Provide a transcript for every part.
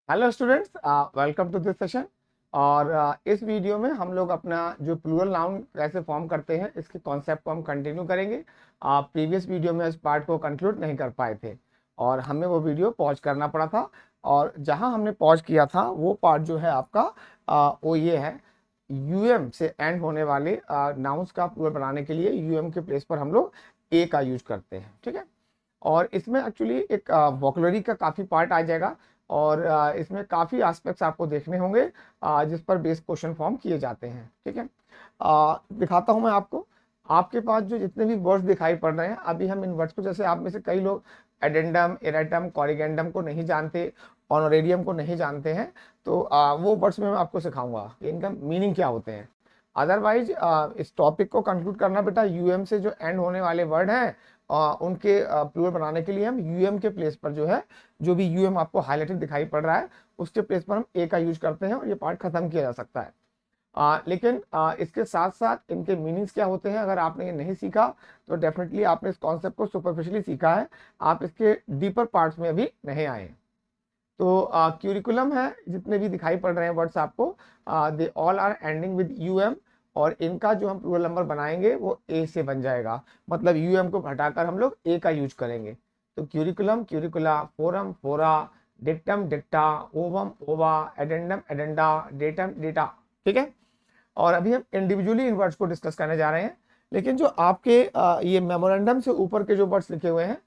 Hello students, welcome to this session. और इस video में हम लोग अपना जो प्लूरल नाउन कैसे फॉर्म करते हैं इसके कॉन्सेप्ट को हम कंटिन्यू करेंगे। प्रीवियस वीडियो में इस पार्ट को कंक्लूड नहीं कर पाए थे और हमें वो वीडियो पॉज करना पड़ा था। और जहां हमने पॉज किया था वो पार्ट जो है आपका वो ये है, यूएम से एंड होने वाले नाउन्स का प्लूरल बनाने के लिए यूएम के प्लेस पर हम लोग ए का यूज करते हैं। ठीक है। और इसमें एक्चुअली एक वोकैबुलरी का काफ़ी पार्ट आ जाएगा और इसमें काफ़ी एस्पेक्ट्स आपको देखने होंगे जिस पर बेस क्वेश्चन फॉर्म किए जाते हैं। ठीक है। दिखाता हूं मैं आपको। आपके पास जो जितने भी वर्ड्स दिखाई पड़ रहे हैं, अभी हम इन वर्ड्स को, जैसे आप में से कई लोग एडेंडम, एरेटम, कॉरिगेंडम को नहीं जानते, ऑनोरेरियम को नहीं जानते हैं, तो वो वर्ड्स में मैं आपको सिखाऊंगा कि इनका मीनिंग क्या होते हैं। अदरवाइज इस टॉपिक को कंक्लूड करना बेटा, यूएम से जो एंड होने वाले वर्ड हैं उनके प्लूरल बनाने के लिए हम यूएम के प्लेस पर जो है, जो भी यूएम आपको हाईलाइटेड दिखाई पड़ रहा है उसके प्लेस पर हम ए का यूज करते हैं और ये पार्ट खत्म किया जा सकता है। लेकिन इसके साथ साथ इनके मीनिंग्स क्या होते हैं अगर आपने ये नहीं सीखा तो डेफिनेटली आपने इस कॉन्सेप्ट को सुपरफिशियली सीखा है, आप इसके डीपर पार्ट्स में अभी नहीं आए। तो क्यूरिकुलम है, जितने भी दिखाई पड़ रहे हैं वर्ड्स आपको, they all are ending with UM और इनका जो हम प्लूरल नंबर बनाएंगे वो ए से बन जाएगा। मतलब यूएम को हटाकर हम लोग ए का यूज करेंगे। तो क्यूरिकुलम, क्यूरिकुला, फोरम, फोरा, डिक्टम, डिक्टा, ओवम, ओवा, एडेंडम, एडेंडा, डेटम, डेटा। ठीक है। और अभी हम इंडिविजुअली इन वर्ड्स को डिस्कस करने जा रहे हैं, लेकिन जो आपके ये मेमोरेंडम से ऊपर के जो वर्ड्स लिखे हुए हैं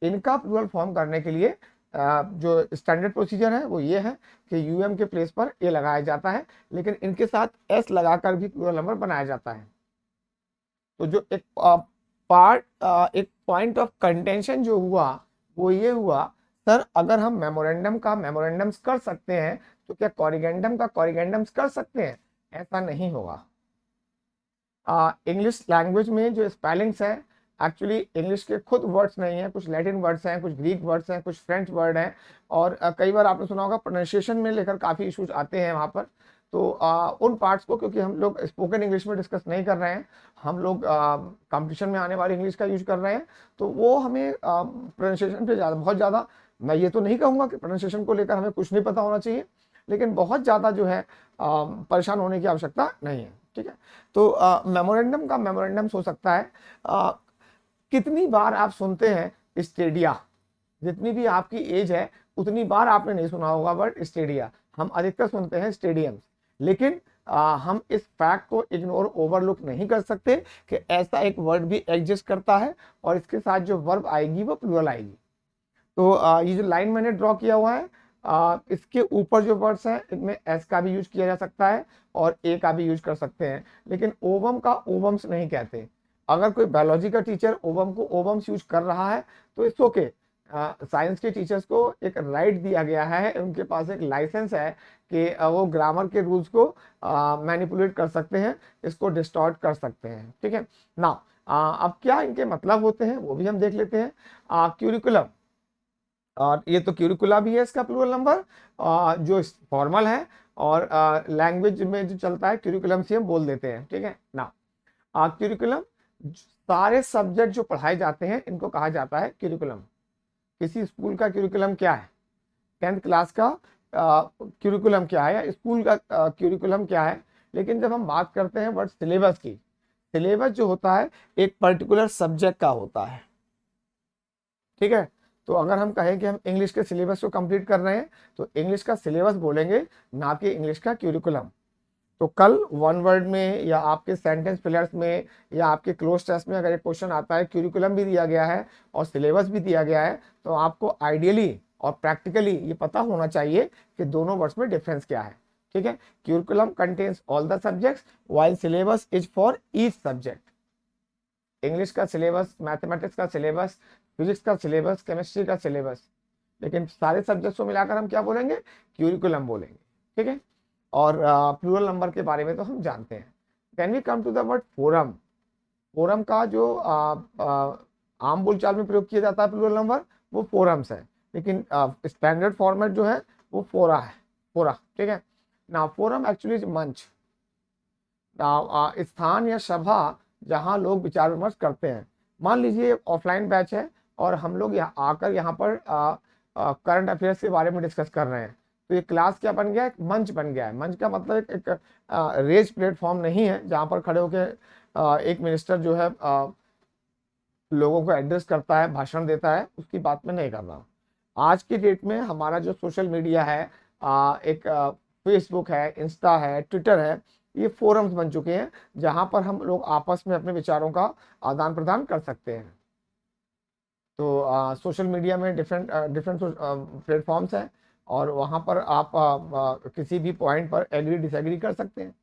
इनका प्लूरल फॉर्म करने के लिए जो स्टैंडर्ड प्रोसीजर है वो ये है कि यूएम के प्लेस पर ए लगाया जाता है, लेकिन इनके साथ एस लगाकर भी प्लूरल नंबर बनाया जाता है। तो जो एक एक पॉइंट ऑफ कंटेंशन जो हुआ वो ये हुआ, सर अगर हम मेमोरेंडम का मेमोरेंडम्स कर सकते हैं तो क्या कॉरिगेंडम का कॉरिगेंडम्स कर सकते हैं? ऐसा नहीं होगा। इंग्लिश लैंग्वेज में जो स्पेलिंग्स है, एक्चुअली इंग्लिश के खुद वर्ड्स नहीं है, कुछ लैटिन वर्ड्स हैं, कुछ ग्रीक वर्ड्स हैं, कुछ फ्रेंच वर्ड हैं। और कई बार आपने सुना होगा प्रोनाउंसिएशन में लेकर काफ़ी इश्यूज आते हैं वहाँ पर। तो उन पार्ट्स को, क्योंकि हम लोग स्पोकन इंग्लिश में डिस्कस नहीं कर रहे हैं, हम लोग कंपटीशन में आने वाली इंग्लिश का यूज कर रहे हैं, तो वो हमें प्रोनाउंसिएशन पे ज़्यादा, बहुत ज़्यादा, मैं ये तो नहीं कहूँगा कि प्रोनाउंसिएशन को लेकर हमें कुछ नहीं पता होना चाहिए, लेकिन बहुत ज़्यादा जो है परेशान होने की आवश्यकता नहीं है। ठीक है। तो मेमोरेंडम का मेमोरेंडम हो सकता है। कितनी बार आप सुनते हैं स्टेडिया? जितनी भी आपकी एज है उतनी बार आपने नहीं सुना होगा वर्ड स्टेडिया। हम अधिकतर सुनते हैं स्टेडियम। लेकिन हम इस फैक्ट को इग्नोर, ओवरलुक नहीं कर सकते कि ऐसा एक वर्ड भी एग्जिस्ट करता है और इसके साथ जो वर्ब आएगी वो प्लूरल आएगी। तो ये जो लाइन मैंने ड्रॉ किया हुआ है, इसके ऊपर जो वर्ड्स हैं इनमें एस का भी यूज किया जा सकता है और ए का भी यूज कर सकते हैं, लेकिन ओवम का ओवम्स नहीं कहते। अगर कोई बायोलॉजी का टीचर ओवम को ओवम्स यूज कर रहा है तो इट्स ओके। साइंस के टीचर्स को एक राइट दिया गया है, उनके पास एक लाइसेंस है कि वो ग्रामर के रूल्स को मैनिपुलेट कर सकते हैं, इसको डिस्टॉर्ट कर सकते हैं। ठीक है ना। अब क्या इनके मतलब होते हैं वो भी हम देख लेते हैं। क्यूरिकुलम, और ये तो क्यूरिकुला भी है इसका प्लूरल नंबर जो फॉर्मल है, और लैंग्वेज में जो चलता है क्यूरिकुलम से हम बोल देते हैं। ठीक है ना। क्यूरिकुलम, सारे सब्जेक्ट जो पढ़ाए जाते हैं इनको कहा जाता है क्यूरिकुलम। किसी स्कूल का क्यूरिकुलम क्या है, 10th क्लास का क्यूरिकुलम क्या है, या स्कूल का क्यूरिकुलम क्या है। लेकिन जब हम बात करते हैं वर्ड सिलेबस की, सिलेबस जो होता है एक पर्टिकुलर सब्जेक्ट का होता है। ठीक है। तो अगर हम कहें कि हम इंग्लिश के सिलेबस को कंप्लीट कर रहे हैं तो इंग्लिश का सिलेबस बोलेंगे, ना कि इंग्लिश का क्यूरिकुलम। तो कल वन वर्ड में या आपके सेंटेंस फिलर्स में या आपके क्लोज टेस्ट में अगर एक क्वेश्चन आता है, क्यूरिकुलम भी दिया गया है और सिलेबस भी दिया गया है, तो आपको आइडियली और प्रैक्टिकली ये पता होना चाहिए कि दोनों वर्ड्स में डिफरेंस क्या है। ठीक है। Curriculum contains all the subjects while syllabus is for each subject. English का सिलेबस, मैथमेटिक्स का सिलेबस, फिजिक्स का सिलेबस, केमिस्ट्री का सिलेबस, लेकिन सारे सब्जेक्ट्स को मिलाकर हम क्या बोलेंगे? क्यूरिकुलम बोलेंगे। ठीक है। और प्लूरल नंबर के बारे में तो हम जानते हैं। Can we come to the word forum? Forum का जो आम बोलचाल में प्रयोग किया जाता है प्लूरल नंबर वो फोरम्स है, लेकिन स्टैंडर्ड फॉर्मेट जो है वो फोरा है, फोरा। ठीक है ना। फोरम एक्चुअली मंच, स्थान या सभा जहां लोग विचार विमर्श करते हैं। मान लीजिए ऑफलाइन बैच है और हम लोग यहाँ आकर यहाँ पर करंट अफेयर्स के बारे में डिस्कस कर रहे हैं, तो ये क्लास क्या बन गया, एक मंच बन गया है। मंच का मतलब एक रेज प्लेटफॉर्म नहीं है जहाँ पर खड़े होकर एक मिनिस्टर जो है लोगों को एड्रेस करता है, भाषण देता है, उसकी बात मैं नहीं कर रहा हूँ। आज की डेट में हमारा जो सोशल मीडिया है, एक फेसबुक है, इंस्टा है, ट्विटर है, ये फोरम्स बन चुके हैं जहां पर हम लोग आपस में अपने विचारों का आदान प्रदान कर सकते हैं। तो सोशल मीडिया में डिफरेंट डिफरेंट प्लेटफॉर्म्स हैं और वहां पर आप किसी भी पॉइंट पर एग्री डिसएग्री कर सकते हैं,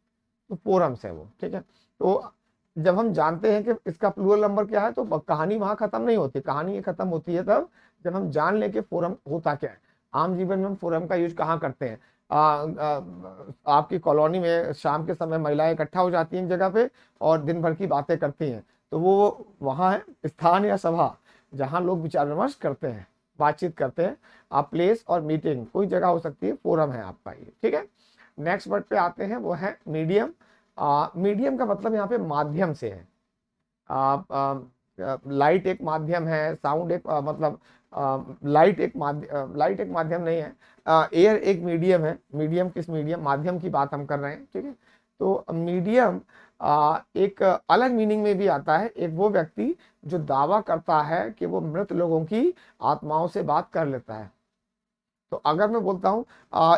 तो फोरम्स है वो, ठीक है। तो जब हम जानते हैं कि इसका प्लूरल नंबर क्या है, तो कहानी वहां खत्म नहीं होती। कहानी ये खत्म होती है तब जब हम जान लें कि फोरम होता क्या है। आम जीवन में हम फोरम का यूज कहाँ करते हैं? आपकी कॉलोनी में शाम के समय महिलाएं इकट्ठा हो जाती हैं एक जगह पे और दिन भर की बातें करती हैं, तो वो वहाँ है स्थान या सभा जहाँ लोग विचार विमर्श करते हैं, बातचीत करते हैं। आप प्लेस और मीटिंग कोई जगह हो सकती है, फोरम है आपका ये, ठीक है। नेक्स्ट वर्ड पे आते हैं, वो है मीडियम। मीडियम का मतलब यहाँ पे माध्यम से है। लाइट एक माध्यम है, साउंड एक मतलब लाइट एक माध्यम नहीं है, एयर एक मीडियम है। मीडियम किस मीडियम, माध्यम की बात हम कर रहे हैं, ठीक है। तो मीडियम एक अलग मीनिंग में भी आता है। एक वो व्यक्ति जो दावा करता है कि वो मृत लोगों की आत्माओं से बात कर लेता है। तो अगर मैं बोलता हूँ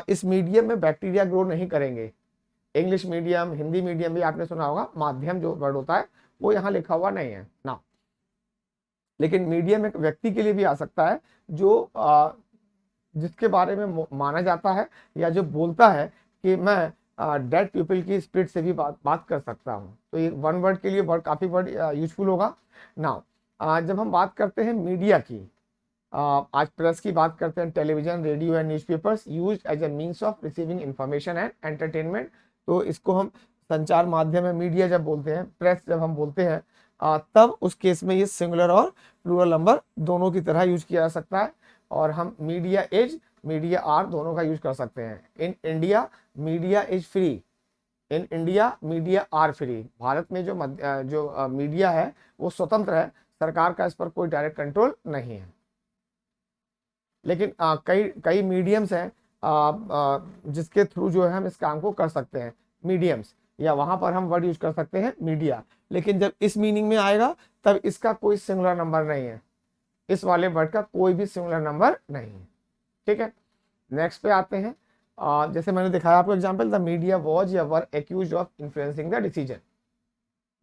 इस मीडियम में बैक्टीरिया ग्रो नहीं करेंगे, इंग्लिश मीडियम, हिंदी मीडियम भी आपने सुना होगा, माध्यम जो वर्ड होता है वो यहाँ लिखा हुआ नहीं है ना। लेकिन मीडियम एक व्यक्ति के लिए भी आ सकता है जो जिसके बारे में माना जाता है या जो बोलता है कि मैं डेड पीपल की स्पिरिट से भी बात कर सकता हूँ। तो ये वन वर्ड के लिए वर्ड काफी वर्ड यूजफुल होगा। नाउ जब हम बात करते हैं मीडिया की, आज प्रेस की बात करते हैं, television, radio and newspapers used as a means of receiving information and entertainment. तो इसको हम संचार माध्यम है, मीडिया जब बोलते हैं, प्रेस जब हम बोलते हैं, तब उस केस में ये सिंगुलर और प्लूरल नंबर दोनों की तरह यूज किया जा सकता है। और हम मीडिया एज, मीडिया आर दोनों का यूज कर सकते हैं। In India media is free, in India media are free. Bharat में जो मीडिया है वो स्वतंत्र है, सरकार का इस पर कोई डायरेक्ट कंट्रोल नहीं है। लेकिन कई कई मीडियम्स हैं जिसके थ्रू जो है हम इस काम को कर सकते हैं, मीडियम्स, या वहां पर हम वर्ड यूज कर सकते हैं मीडिया। लेकिन जब इस मीनिंग में आएगा तब इसका कोई सिंगुलर नंबर नहीं है, इस वाले वर्ड का कोई भी सिंगुलर नंबर नहीं है, ठीक है। नेक्स्ट पे आते हैं, जैसे मैंने दिखाया आपको एग्जांपल, द मीडिया वॉज या were accused of influencing the decision.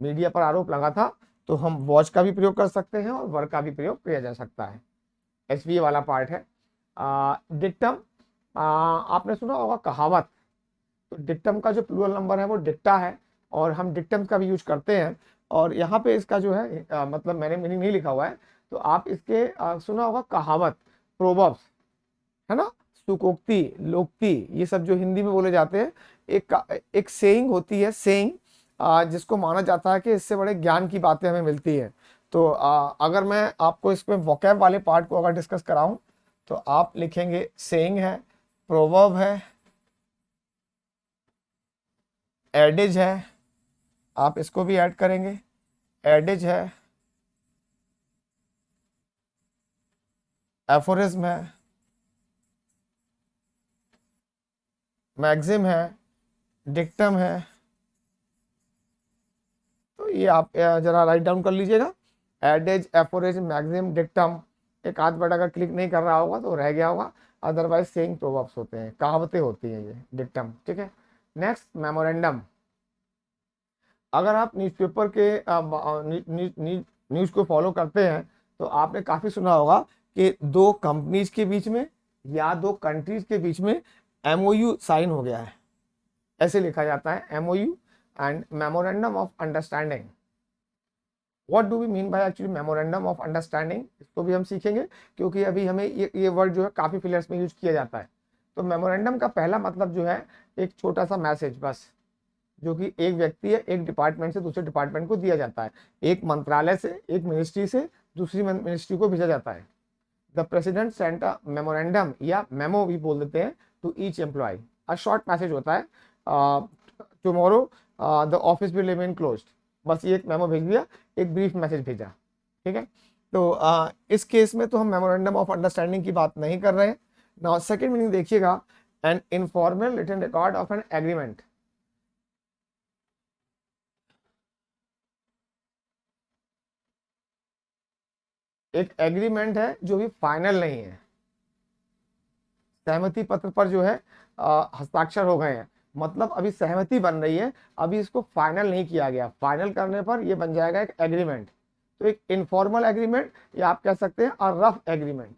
Media पर आरोप लगा था, तो हम वॉच का भी प्रयोग कर सकते हैं और वर का भी प्रयोग किया जा सकता है। एसवीए वाला पार्ट है। डिक्टम, आपने सुना होगा कहावत, तो डिक्टम का जो प्लूरल नंबर है वो डिक्टा है और हम डिक्टम्स का भी यूज करते हैं। और यहाँ पे इसका जो है मतलब मैंने मीनिंग नहीं लिखा हुआ है, तो आप इसके सुना होगा कहावत, प्रोवर्ब्स, है ना, सुकोक्ति, लोक्ति, ये सब जो हिंदी में बोले जाते हैं। एक सेइंग होती है, सेइंग, जिसको माना जाता है कि इससे बड़े ज्ञान की बातें हमें मिलती है। तो अगर मैं आपको इसमें वोकैब वाले पार्ट को अगर डिस्कस कराऊं, तो आप लिखेंगे सेइंग है, प्रोवर्ब है, एडिज है, आप इसको भी ऐड करेंगे, एडिज है, एफोरिज्म है, मैक्सिम है, डिक्टम है। तो ये आप जरा राइट डाउन कर लीजिएगा, एडेज, एफोरिज्म, मैक्सिम, डिक्टम। एक आध वर्ड अगर क्लिक नहीं कर रहा होगा तो रह गया होगा, अदरवाइज सेइंग प्रोवर्ब्स होते हैं, कहावतें होती हैं ये, डिक्टम, ठीक है। Next, memorandum. अगर आप न्यूज़पेपर के न्यूज को फॉलो करते हैं तो आपने काफी सुना होगा कि दो कंपनीज के बीच में या दो कंट्रीज के बीच में एमओयू साइन हो गया है, ऐसे लिखा जाता है, MOU and memorandum of understanding. What do we mean by actually memorandum of understanding, इसको भी हम सीखेंगे क्योंकि अभी हमें ये वर्ड जो है काफी फिलर्स में यूज किया जाता है। तो मेमोरेंडम का पहला मतलब जो है एक छोटा सा मैसेज, बस, जो कि एक व्यक्ति है, एक डिपार्टमेंट से दूसरे डिपार्टमेंट को दिया जाता है, एक मंत्रालय से, एक मिनिस्ट्री से दूसरी मिनिस्ट्री को भेजा जाता है। The president sent a memorandum, या मेमो भी बोल देते हैं, to each employee. A short message होता है, tomorrow the office will remain closed, बस ये एक मेमो भेज दिया, एक ब्रीफ मैसेज भेजा, ठीक है। तो इस केस में तो हम मेमोरेंडम ऑफ अंडरस्टैंडिंग की बात नहीं कर रहे हैं ना। सेकेंड मीनिंग देखिएगा, an informal written record of an agreement. एक एग्रीमेंट है जो भी फाइनल नहीं है, सहमति पत्र पर जो है हस्ताक्षर हो गए हैं, मतलब अभी सहमति बन रही है, अभी इसको फाइनल नहीं किया गया, फाइनल करने पर ये बन जाएगा एक एग्रीमेंट। तो एक इनफॉर्मल एग्रीमेंट या आप कह सकते हैं रफ एग्रीमेंट,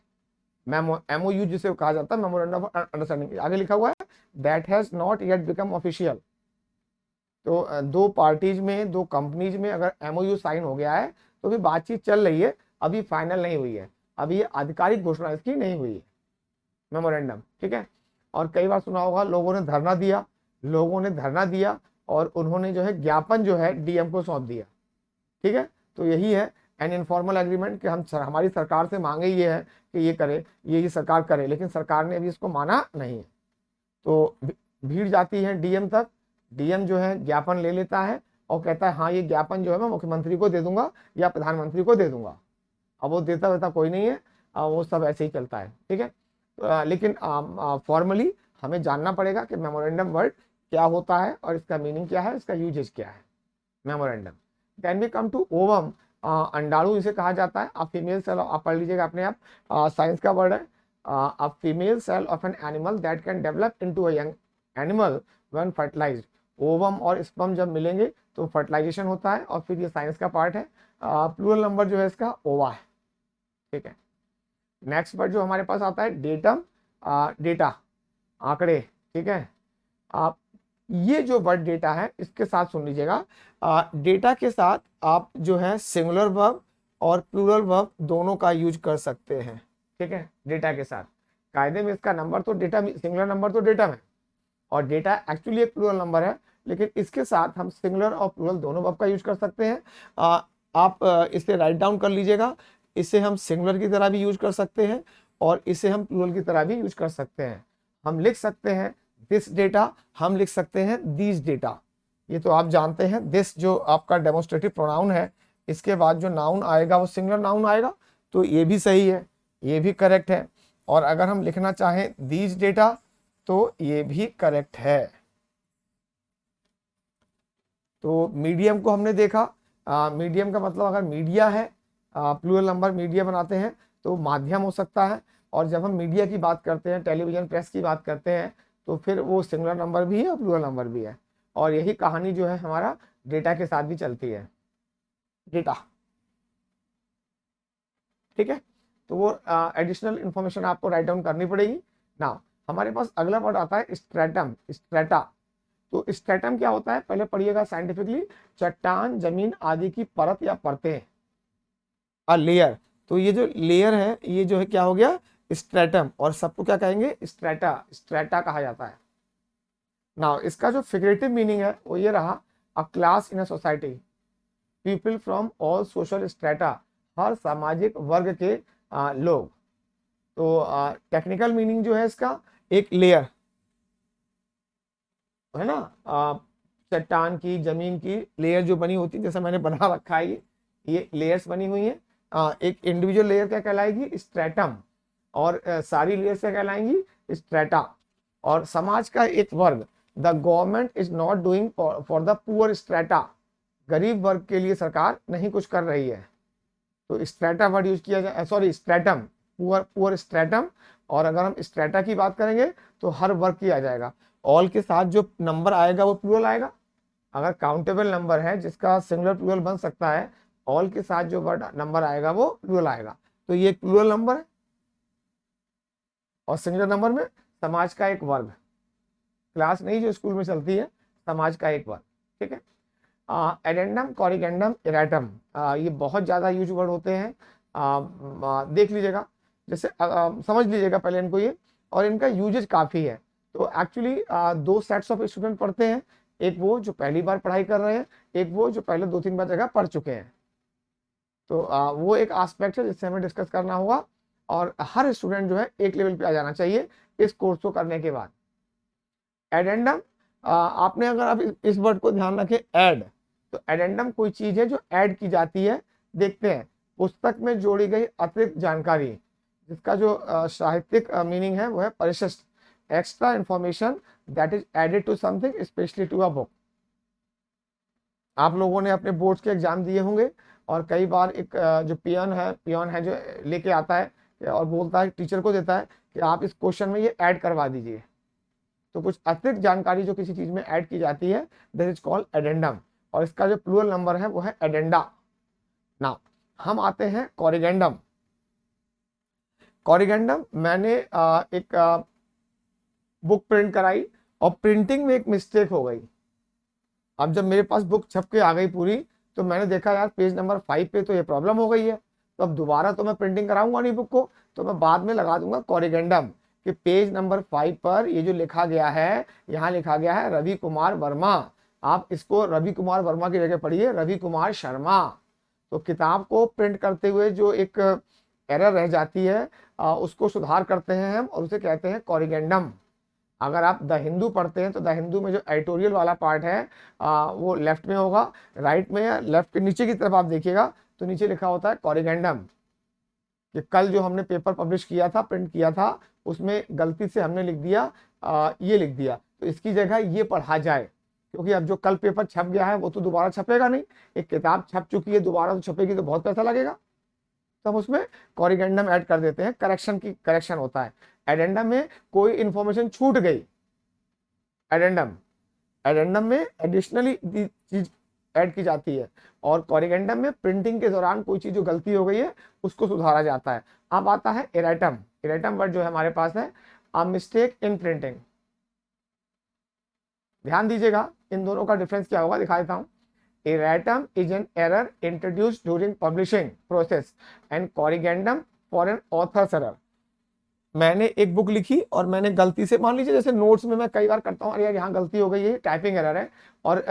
एमओयू जिसे कहा जाता है, मेमोरेंडम ऑफ अंडरस्टैंडिंग। आगे लिखा हुआ है that has not yet become official. तो दो पार्टीज में, दो कंपनीज में अगर एमओयू साइन हो गया है तो भी बातचीत चल रही है, अभी फाइनल नहीं हुई है, अभी ये आधिकारिक घोषणा इसकी नहीं हुई है, मेमोरेंडम, ठीक है। और कई बार सुना होगा लोगों ने धरना दिया, लोगों ने धरना दिया और उन्होंने जो है ज्ञापन जो है डीएम को सौंप दिया, ठीक है। तो यही है एन इनफॉर्मल एग्रीमेंट कि हमारी सरकार से मांगे ये है कि ये करे, ये सरकार करे, लेकिन सरकार ने अभी इसको माना नहीं है। तो भीड़ जाती है डीएम तक, डीएम जो है ज्ञापन ले लेता है और कहता है हाँ ये ज्ञापन जो है मैं मुख्यमंत्री को दे दूंगा या प्रधानमंत्री को दे दूंगा। अब वो देता वेता कोई नहीं है, वो सब ऐसे ही चलता है, ठीक है। लेकिन फॉर्मली हमें जानना पड़ेगा कि मेमोरेंडम वर्ड क्या होता है और इसका मीनिंग क्या है, इसका यूजेज क्या है। Memorandum. Then we come to ovum, अंडाणु इसे कहा जाता है। आप फीमेल सेल, आप पढ़ लीजिएगा अपने आप, साइंस का वर्ड है। A female cell of an animal that can develop into a young animal when fertilized. Ovum और स्पर्म जब मिलेंगे तो फर्टिलाइजेशन होता है और फिर ये साइंस का पार्ट है। प्लूरल नंबर जो है इसका ओवा है, ठीक है। नेक्स्ट वर्ड जो हमारे पास आता है डेटम, डेटा, आंकड़े, ठीक है। आप ये जो वर्ड डेटा है इसके साथ सुन लीजिएगा, डेटा के साथ आप जो है सिंगुलर वर्ब और प्लूरल वर्ब दोनों का यूज कर सकते हैं, ठीक है। डेटा के साथ कायदे में इसका नंबर तो डेटा, सिंगुलर नंबर तो डेटा में, और डेटा एक्चुअली एक प्लूरल नंबर है, लेकिन इसके साथ हम सिंगुलर और प्लूरल दोनों वर्ब का यूज कर सकते हैं। आप इसे राइट डाउन कर लीजिएगा, इसे हम सिंगुलर की तरह भी यूज कर सकते हैं और इसे हम प्लूरल की तरह भी यूज कर सकते हैं। हम लिख सकते हैं दिस डेटा, हम लिख सकते हैं दीज डेटा। ये तो आप जानते हैं, दिस जो आपका डेमोस्ट्रेटिव प्रोनाउन है, इसके बाद जो नाउन आएगा वो सिंगुलर नाउन आएगा, तो ये भी सही है, ये भी करेक्ट है। और अगर हम लिखना चाहें दीज डेटा तो ये भी करेक्ट है। तो मीडियम को हमने देखा, मीडियम का मतलब अगर मीडिया है, प्लूरल नंबर मीडिया बनाते हैं तो माध्यम हो सकता है, और जब हम मीडिया की बात करते हैं, टेलीविजन प्रेस की बात करते हैं, तो फिर वो सिंगुलर नंबर भी है और प्लूरल नंबर भी है। और यही कहानी जो है हमारा डेटा के साथ भी चलती है, डेटा, ठीक है। तो वो एडिशनल इंफॉर्मेशन आपको राइट डाउन करनी पड़ेगी ना। हमारे पास अगला वर्ड आता है स्ट्रेटम, स्ट्रेटा। तो स्ट्रेटम क्या होता है पहले पढ़िएगा साइंटिफिकली, चट्टान, जमीन आदि की परत या परतें, लेयर। तो ये जो लेयर है ये जो है क्या हो गया, स्ट्रेटम, और सबको क्या कहेंगे, स्ट्रेटा, स्ट्रेटा कहा जाता है। नाउ इसका जो फिगरेटिव मीनिंग है वो ये रहा, a class in a society, people from all social strata, हर सामाजिक वर्ग के लोग। तो टेक्निकल मीनिंग जो है इसका, एक लेयर है ना, चट्टान की, जमीन की लेयर जो बनी होती है, जैसा मैंने बना रखा है, ये लेयर्स बनी हुई है। एक इंडिविजुअल लेयर क्या कहलाएगी, स्ट्रेटम, और सारी लेयर्स क्या कहलाएंगी, स्ट्रेटा। और समाज का एक वर्ग, the government is not doing for the poor strata, गरीब वर्ग के लिए सरकार नहीं कुछ कर रही है। तो स्ट्रेटा वर्ड यूज किया जाए, sorry stratum, poor, poor stratum. और अगर हम स्ट्रेटा की बात करेंगे तो हर वर्ग की आ जाएगा, ऑल के साथ जो नंबर आएगा वो प्लूरल आएगा। अगर काउंटेबल नंबर है जिसका सिंगुलर प्लूरल बन सकता है, ऑल के साथ जो वर्ड नंबर आएगा वो प्लूरल आएगा। तो ये प्लूरल नंबर है, और सिंगुलर नंबर में समाज का एक वर्ग, क्लास नहीं जो स्कूल में चलती है, समाज का एक वर्ग, ठीक है। एडेंडम, कॉरिगेंडम, इरेटम, ये बहुत ज़्यादा यूज वर्ड होते हैं, देख लीजिएगा, जैसे समझ लीजिएगा पहले इनको ये, और इनका यूजेज काफ़ी है। तो एक्चुअली दो सेट्स ऑफ स्टूडेंट पढ़ते हैं, एक वो जो पहली बार पढ़ाई कर रहे हैं, एक वो जो पहले 2-3 बार जगह पढ़ चुके हैं। तो वो एक एस्पेक्ट है जिससे हमें डिस्कस करना होगा, और हर स्टूडेंट जो है एक लेवल पे आ जाना चाहिए इस कोर्स को करने के बाद। एडेंडम, आपने अगर आप इस वर्ड को ध्यान रखें, ऐड, तो एडेंडम कोई चीज है जो ऐड की जाती है। देखते हैं, पुस्तक में जोड़ी गई अतिरिक्त जानकारी, जिसका जो साहित्यिक मीनिंग है वो है परिशिष्ट। Extra information that is added to something specially to a book. आप लोगों ने अपने बोर्ड्स के एग्जाम दिए होंगे और कई बार एक जो पियन है जो लेके आता है और बोलता है, टीचर को देता है कि आप इस क्वेश्चन में ये ऐड करवा दीजिए। तो कुछ अतिरिक्त जानकारी जो किसी चीज में ऐड की जाती है दैट इज कॉल्ड एडेंडम, और इसका जो प्लूरल नंबर है वो है एडेंडा। नाउ हम आते हैं कॉरिगेंडम। कॉरिगेंडम मैंने एक बुक प्रिंट कराई और प्रिंटिंग में एक मिस्टेक हो गई। अब जब मेरे पास बुक छप के आ गई पूरी, तो मैंने देखा यार पेज नंबर 5 पे तो ये प्रॉब्लम हो गई है, तो अब दोबारा तो मैं प्रिंटिंग कराऊंगा नहीं बुक को, तो मैं बाद में लगा दूंगा कॉरिगेंडम कि पेज नंबर 5 पर ये जो लिखा गया है, यहाँ लिखा गया है रवि कुमार वर्मा, आप इसको रवि कुमार वर्मा की जगह पढ़िए रवि कुमार शर्मा। तो किताब को प्रिंट करते हुए जो एक एरर रह जाती है उसको सुधार करते हैं हम और उसे कहते हैं कॉरिगेंडम। अगर आप द हिंदू पढ़ते हैं तो द हिंदू में जो एडिटोरियल वाला पार्ट है वो लेफ्ट में होगा, राइट में या लेफ्ट के नीचे की तरफ आप देखिएगा तो नीचे लिखा होता है कॉरिगेंडम। कि कल जो हमने पेपर पब्लिश किया था, प्रिंट किया था, उसमें गलती से हमने लिख दिया ये लिख दिया, तो इसकी जगह ये पढ़ा जाए, क्योंकि अब जो कल पेपर छप गया है वो तो दोबारा छपेगा नहीं। एक किताब छप चुकी है दोबारा तो छपेगी तो बहुत पैसा लगेगा, तो हम उसमें कॉरिगेंडम ऐड कर देते हैं। करेक्शन होता है। एडेंडम में कोई इंफॉर्मेशन छूट गई, एडेंडम में एडिशनली चीज ऐड की जाती है, और कॉरिगेंडम में प्रिंटिंग के दौरान कोई चीज जो गलती हो गई है उसको सुधारा जाता है। अब आता है एरेटम। एरेटम वर्ड जो है हमारे पास है अ मिस्टेक इन प्रिंटिंग। ध्यान दीजिएगा इन दोनों का डिफरेंस क्या होगा, दिखा देता हूं। Erratum is an error introduced during publishing process and corrigendum for an author's error। मैंने एक बुक लिखी और मैंने गलती से, मान लीजिए जैसे नोट्स में मैं कई बार करता हूँ, अरे यार यहाँ गलती हो गई है, टाइपिंग एरर है, और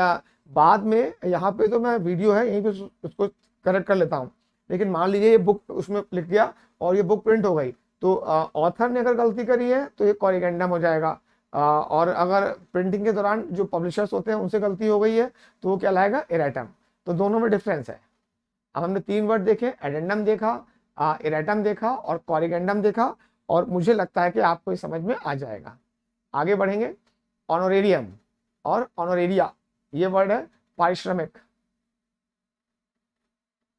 बाद में यहाँ पे तो मैं वीडियो है यहीं पे उसको करेक्ट कर लेता हूँ, लेकिन मान लीजिए ये बुक उसमें लिख गया और ये बुक प्रिंट हो गई, तो ऑथर ने अगर गलती करी है तो ये कॉरिगेंडम हो जाएगा। और अगर प्रिंटिंग के दौरान जो पब्लिशर्स होते हैं उनसे गलती हो गई है तो वो क्या लाएगा, एरेटम। तो दोनों में डिफरेंस है। अब हमने 3 वर्ड देखे, एडेंडम देखा, एरेटम देखा और कॉरिगेंडम देखा, और मुझे लगता है कि आपको ये समझ में आ जाएगा। आगे बढ़ेंगे। ऑनोरेरियम और ऑनोरेरिया, ये वर्ड है पारिश्रमिक।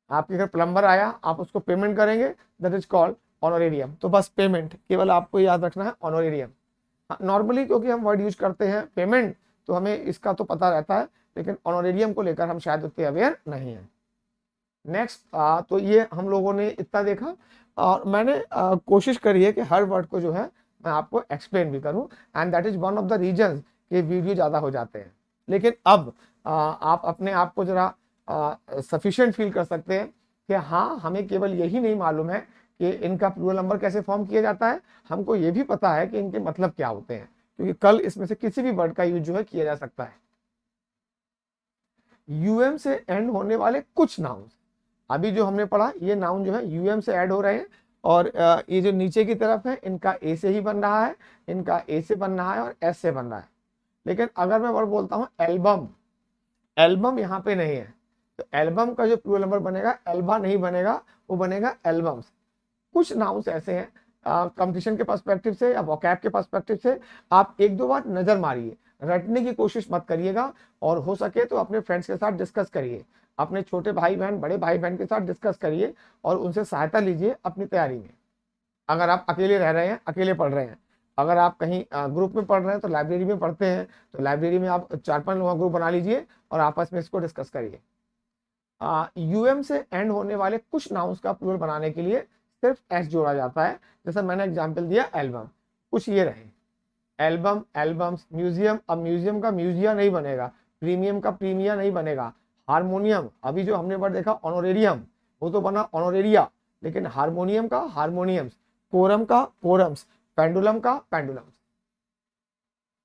आपके घर प्लम्बर आया, आप उसको पेमेंट करेंगे, दैट इज कॉल्ड ऑनोरेरियम। तो बस पेमेंट केवल आपको याद रखना है, ऑनोरेरियम। नॉर्मली क्योंकि हम वर्ड यूज करते हैं पेमेंट तो हमें इसका तो पता रहता है, लेकिन ऑनोरेरियम को लेकर हम शायद उतने अवेयर नहीं है। नेक्स्ट, तो ये हम लोगों ने इतना देखा, और मैंने कोशिश करी है कि हर वर्ड को जो है मैं आपको एक्सप्लेन भी करूं, and that is one of the reason कि वीडियो ज़्यादा हो जाते हैं। लेकिन अब आप अपने आप को जरा सफिशिएंट फील कर सकते हैं कि हाँ, हमें केवल यही नहीं मालूम है कि इनका प्लूरल नंबर कैसे फॉर्म किया जाता है, हमको ये भी पता है कि इनके मतलब क्या होते हैं, क्योंकि कल इसमें से किसी भी वर्ड का यूज जो है किया जा सकता है। यूएम से एंड होने वाले कुछ नाउन, अभी जो हमने पढ़ा ये नाउन जो है यूएम से ऐड हो रहे हैं, और ये जो नीचे की तरफ है इनका ए से ही बन रहा है, इनका ए से बन रहा है और एस से बन रहा है। लेकिन अगर मैं वर्ड बोलता हूँ एल्बम, एल्बम यहाँ पे नहीं है, तो एल्बम का जो प्लूरल नंबर बनेगा एल्बा नहीं बनेगा, वो बनेगा एल्बम्स। कुछ नाउन्स ऐसे हैं, कंपटीशन के पर्सपेक्टिव से या वोकैब के पर्सपेक्टिव से आप 1-2 बार नजर मारिए, रटने की कोशिश मत करिएगा, और हो सके तो अपने फ्रेंड्स के साथ डिस्कस करिए, अपने छोटे भाई बहन बड़े भाई बहन के साथ डिस्कस करिए और उनसे सहायता लीजिए अपनी तैयारी में। अगर आप अकेले रह रहे हैं, अकेले पढ़ रहे हैं, अगर आप कहीं ग्रुप में पढ़ रहे हैं तो लाइब्रेरी में पढ़ते हैं, तो लाइब्रेरी में आप 4-5 लोगों का ग्रुप बना लीजिए और आपस में इसको डिस्कस करिए। यूएम से एंड होने वाले कुछ नाउन्स का प्लूरल बनाने के लिए सिर्फ एस जोड़ा जाता है, जैसा मैंने एग्जांपल दिया एल्बम। कुछ ये रहे, एल्बम, एल्बम्स, म्यूजियम, अब म्यूजियम का म्यूजिया नहीं बनेगा, प्रीमियम का प्रीमिया नहीं बनेगा, हारमोनियम, अभी जो हमने वर्ड देखा ऑनोरेरियम, वो तो बना ऑनोरेरिया, लेकिन हारमोनियम का हारमोनियम्स, कोरम का कोरम्स, पेंडुलम का पेंडुलम्स।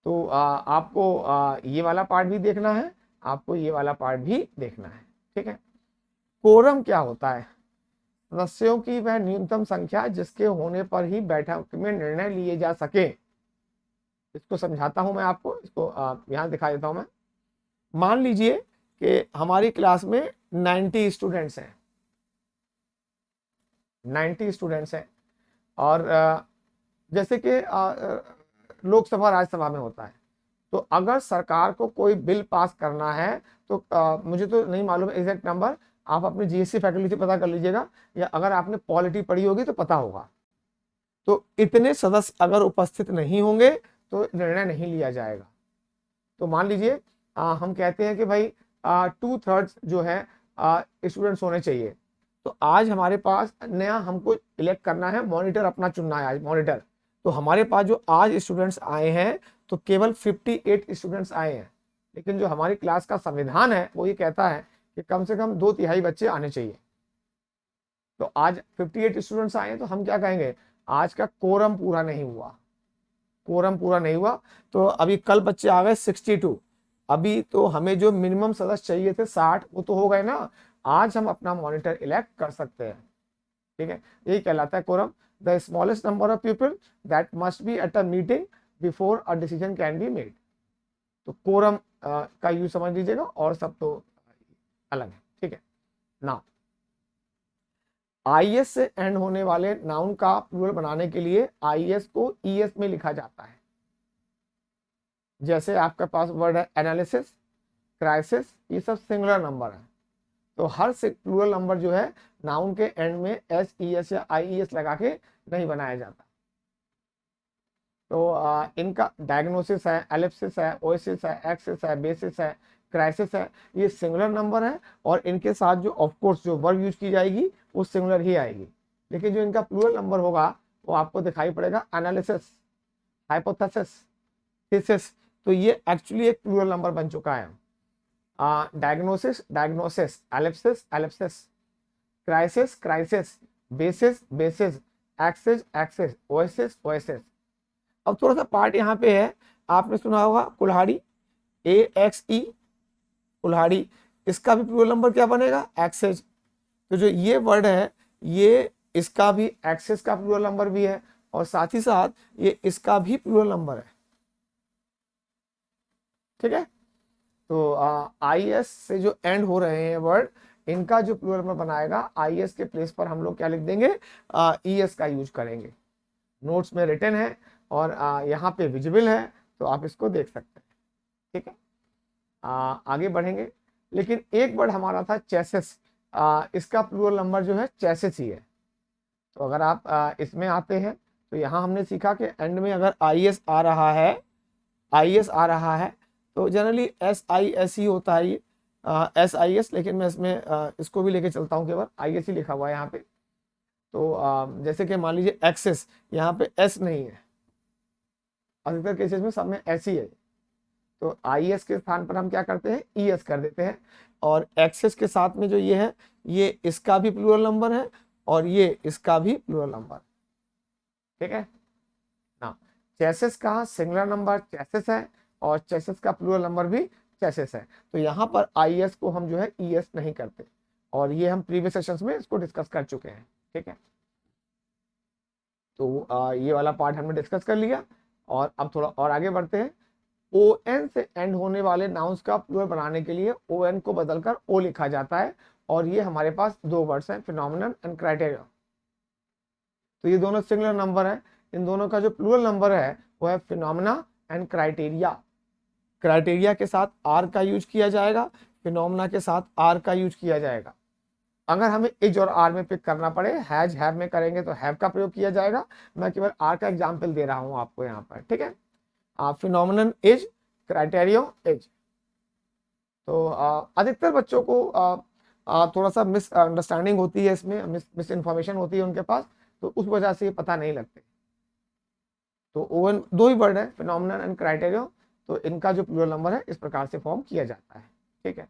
तो आपको ये वाला पार्ट भी देखना है, आपको ये वाला पार्ट भी देखना है, ठीक है। कोरम क्या होता है, सदस्यों की वह न्यूनतम संख्या जिसके होने पर ही बैठक में निर्णय लिए जा सके। इसको समझाता हूं मैं आपको, इसको यहां दिखा देता हूं मैं। मान लीजिए कि हमारी क्लास में 90 स्टूडेंट्स हैं, 90 स्टूडेंट्स हैं, और जैसे कि लोकसभा राज्यसभा में होता है। तो अगर सरकार को कोई बिल पास करना है तो मुझे तो नहीं मालूम एग्जैक्ट नंबर, आप अपनी जीएसटी फैकल्टी से पता कर लीजिएगा, या अगर आपने पॉलिटी पढ़ी होगी तो पता होगा। तो इतने सदस्य अगर उपस्थित नहीं होंगे तो निर्णय नहीं लिया जाएगा। तो मान लीजिए हम कहते हैं कि भाई 2/3 जो है स्टूडेंट्स होने चाहिए। तो आज हमारे पास नया हमको इलेक्ट करना है, मॉनिटर अपना चुनना है आज मॉनिटर। तो हमारे पास जो आज स्टूडेंट्स आए हैं तो केवल 58 स्टूडेंट्स आए हैं, लेकिन जो हमारी क्लास का संविधान है वो ये कहता है कि कम से कम 2/3 बच्चे आने चाहिए। तो आज 58 स्टूडेंट्स आए हैं तो हम क्या कहेंगे, आज का कोरम पूरा नहीं हुआ, कोरम पूरा नहीं हुआ। तो अभी कल बच्चे आ गए 62, अभी तो हमें जो मिनिमम सदस्य चाहिए थे 60 वो तो हो गए ना, आज हम अपना मॉनिटर इलेक्ट कर सकते हैं। ठीक है, यही कहलाता है quorum, the smallest number of people that must be at a meeting before a decision can be made. तो कोरम का यूज समझ लीजिएगा, और सब तो अलग है। ठीक है ना, आईएस से एंड होने वाले नाउन का प्लूरल बनाने के लिए आईएस को ईएस में लिखा जाता है। जैसे आपके पास वर्ड है एनालिसिस, क्राइसिस, ये सब सिंगुलर नंबर है। तो हर प्लूरल नंबर जो है नाउन के एंड में एस ई एस या आई ई एस लगा के नहीं बनाया जाता। तो इनका डायग्नोसिस है, एलिप्सिस है, ओएसिस है, एक्सिस है, बेसिस है, क्राइसिस है, ये सिंगुलर नंबर है। और इनके साथ जो ऑफकोर्स जो वर्ब यूज की जाएगी वो सिंगुलर ही आएगी। लेकिन जो इनका प्लूरल नंबर होगा वो आपको दिखाई पड़ेगा एनालिसिस, हाइपोथेसिस, थीसिस। तो ये एक्चुअली एक प्लूरल नंबर बन चुका है। Diagnosis, diagnosis, Ellipsis, Ellipsis, crisis, crisis, basis, basis, axis, axis, oasis, oasis. अब थोड़ा सा पार्ट यहाँ पे है, आपने सुना होगा कुल्हाड़ी, ए एक्स ई, कुल्हाड़ी, इसका भी प्लूरल नंबर क्या बनेगा, एक्सेस। तो जो ये वर्ड है ये इसका भी एक्सेस का प्लूरल नंबर भी है, और साथ ही साथ ये इसका भी प्लूरल नंबर है। ठीक है, तो आई एस से जो एंड हो रहे हैं वर्ड, इनका जो प्लूरल नंबर बनाएगा आई एस के प्लेस पर हम लोग क्या लिख देंगे, ई एस का यूज करेंगे। नोट्स में रिटन है और यहाँ पे विजिबल है, तो आप इसको देख सकते हैं। ठीक है, आगे बढ़ेंगे। लेकिन एक वर्ड हमारा था चेसिस, इसका प्लूरल नंबर जो है चेसिस ही है। तो अगर आप इसमें आते हैं तो यहाँ हमने सीखा कि एंड में अगर आई एस आ रहा है, आई एस आ रहा है तो जनरली एस आई एस ही होता है, ये एस आई एस। लेकिन मैं इसमें इसको भी लेके चलता हूँ, केवल आई एस ही लिखा हुआ है यहाँ पे। तो जैसे कि मान लीजिए एक्सेस, यहाँ पे एस नहीं है, अधिकतर केसेस में सब में एस ही है। तो आई एस के स्थान पर हम क्या करते हैं, ई एस कर देते हैं। और एक्सेस के साथ में जो ये है, ये इसका भी प्लूरल नंबर है और ये इसका भी प्लूरल नंबर। ठीक है ना, चेसिस का सिंगुलर नंबर चेसिस है और चेसिस का प्लूरल नंबर भी चेसिस है। तो यहाँ पर आई एस को हम जो है ई एस नहीं करते, और ये हम प्रीवियस सेशंस में इसको डिस्कस कर चुके हैं। ठीक है, तो ये वाला पार्ट हमने डिस्कस कर लिया, और अब थोड़ा और आगे बढ़ते हैं। ओ एन से एंड होने वाले नाउन्स का प्लूरल बनाने के लिए ओ एन को बदलकर ओ लिखा जाता है, और ये हमारे पास दो वर्ड्स हैं, फिनोमिनन एंड क्राइटेरिया। तो ये दोनों सिंगुलर नंबर है, इन दोनों का जो प्लूरल नंबर है वो है फिनोमिना एंड क्राइटेरिया। क्राइटेरिया के साथ आर का यूज किया जाएगा, फिनोमिना के साथ आर का यूज किया जाएगा। अगर हमें इज और आर में पिक करना पड़े, हैज हैव में करेंगे तो हैव का प्रयोग किया जाएगा। मैं केवल आर का एग्जाम्पल दे रहा हूं आपको यहाँ पर। ठीक है, फिनोमिनन इज, क्राइटेरियो इज। तो अधिकतर बच्चों को थोड़ा सा मिस अंडरस्टैंडिंग होती है, इसमें मिस इन्फॉर्मेशन होती है उनके पास, तो उस वजह से ये पता नहीं लगते। तो ओवन दो ही वर्ड है, फिनोमिनन एंड क्राइटेरियो। तो इनका जो प्लूरल नंबर है इस प्रकार से फॉर्म किया जाता है। ठीक है,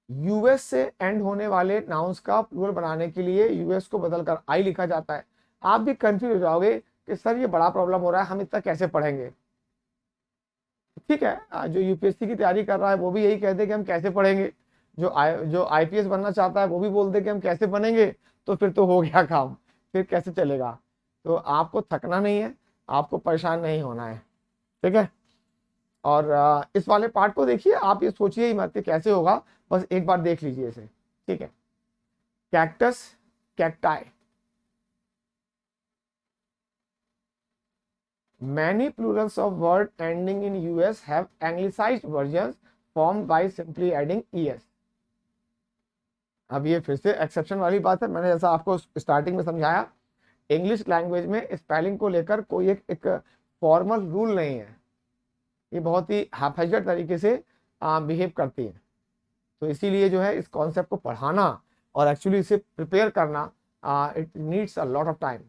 यूएस से एंड होने वाले नाउन्स का प्लूरल बनाने के लिए यूएस को बदलकर आई लिखा जाता है। आप भी कंफ्यूज हो जाओगे कि सर ये बड़ा प्रॉब्लम हो रहा है, हम इतना कैसे पढ़ेंगे। ठीक है, जो यूपीएससी की तैयारी कर रहा है वो भी यही कहते कि हम कैसे पढ़ेंगे, जो आईपीएस बनना चाहता है वो भी बोलते कि हम कैसे बनेंगे। तो फिर तो हो गया काम, फिर कैसे चलेगा। तो आपको थकना नहीं है, आपको परेशान नहीं होना है। ठीक है, और इस वाले पार्ट को देखिए, आप ये सोचिए ही मत कि कैसे होगा, बस एक बार देख लीजिए इसे। ठीक है, cactus, cacti, Many plurals of word ending in US have anglicized versions formed by simply adding es. अब ये फिर से एक्सेप्शन वाली बात है। मैंने जैसा आपको स्टार्टिंग में समझाया, इंग्लिश लैंग्वेज में स्पेलिंग को लेकर कोई एक फॉर्मल रूल नहीं है, ये बहुत ही हैफेजर तरीके से बिहेव करती है। तो इसीलिए जो है इस कॉन्सेप्ट को पढ़ाना और एक्चुअली इसे प्रिपेयर करना, it needs a lot of time.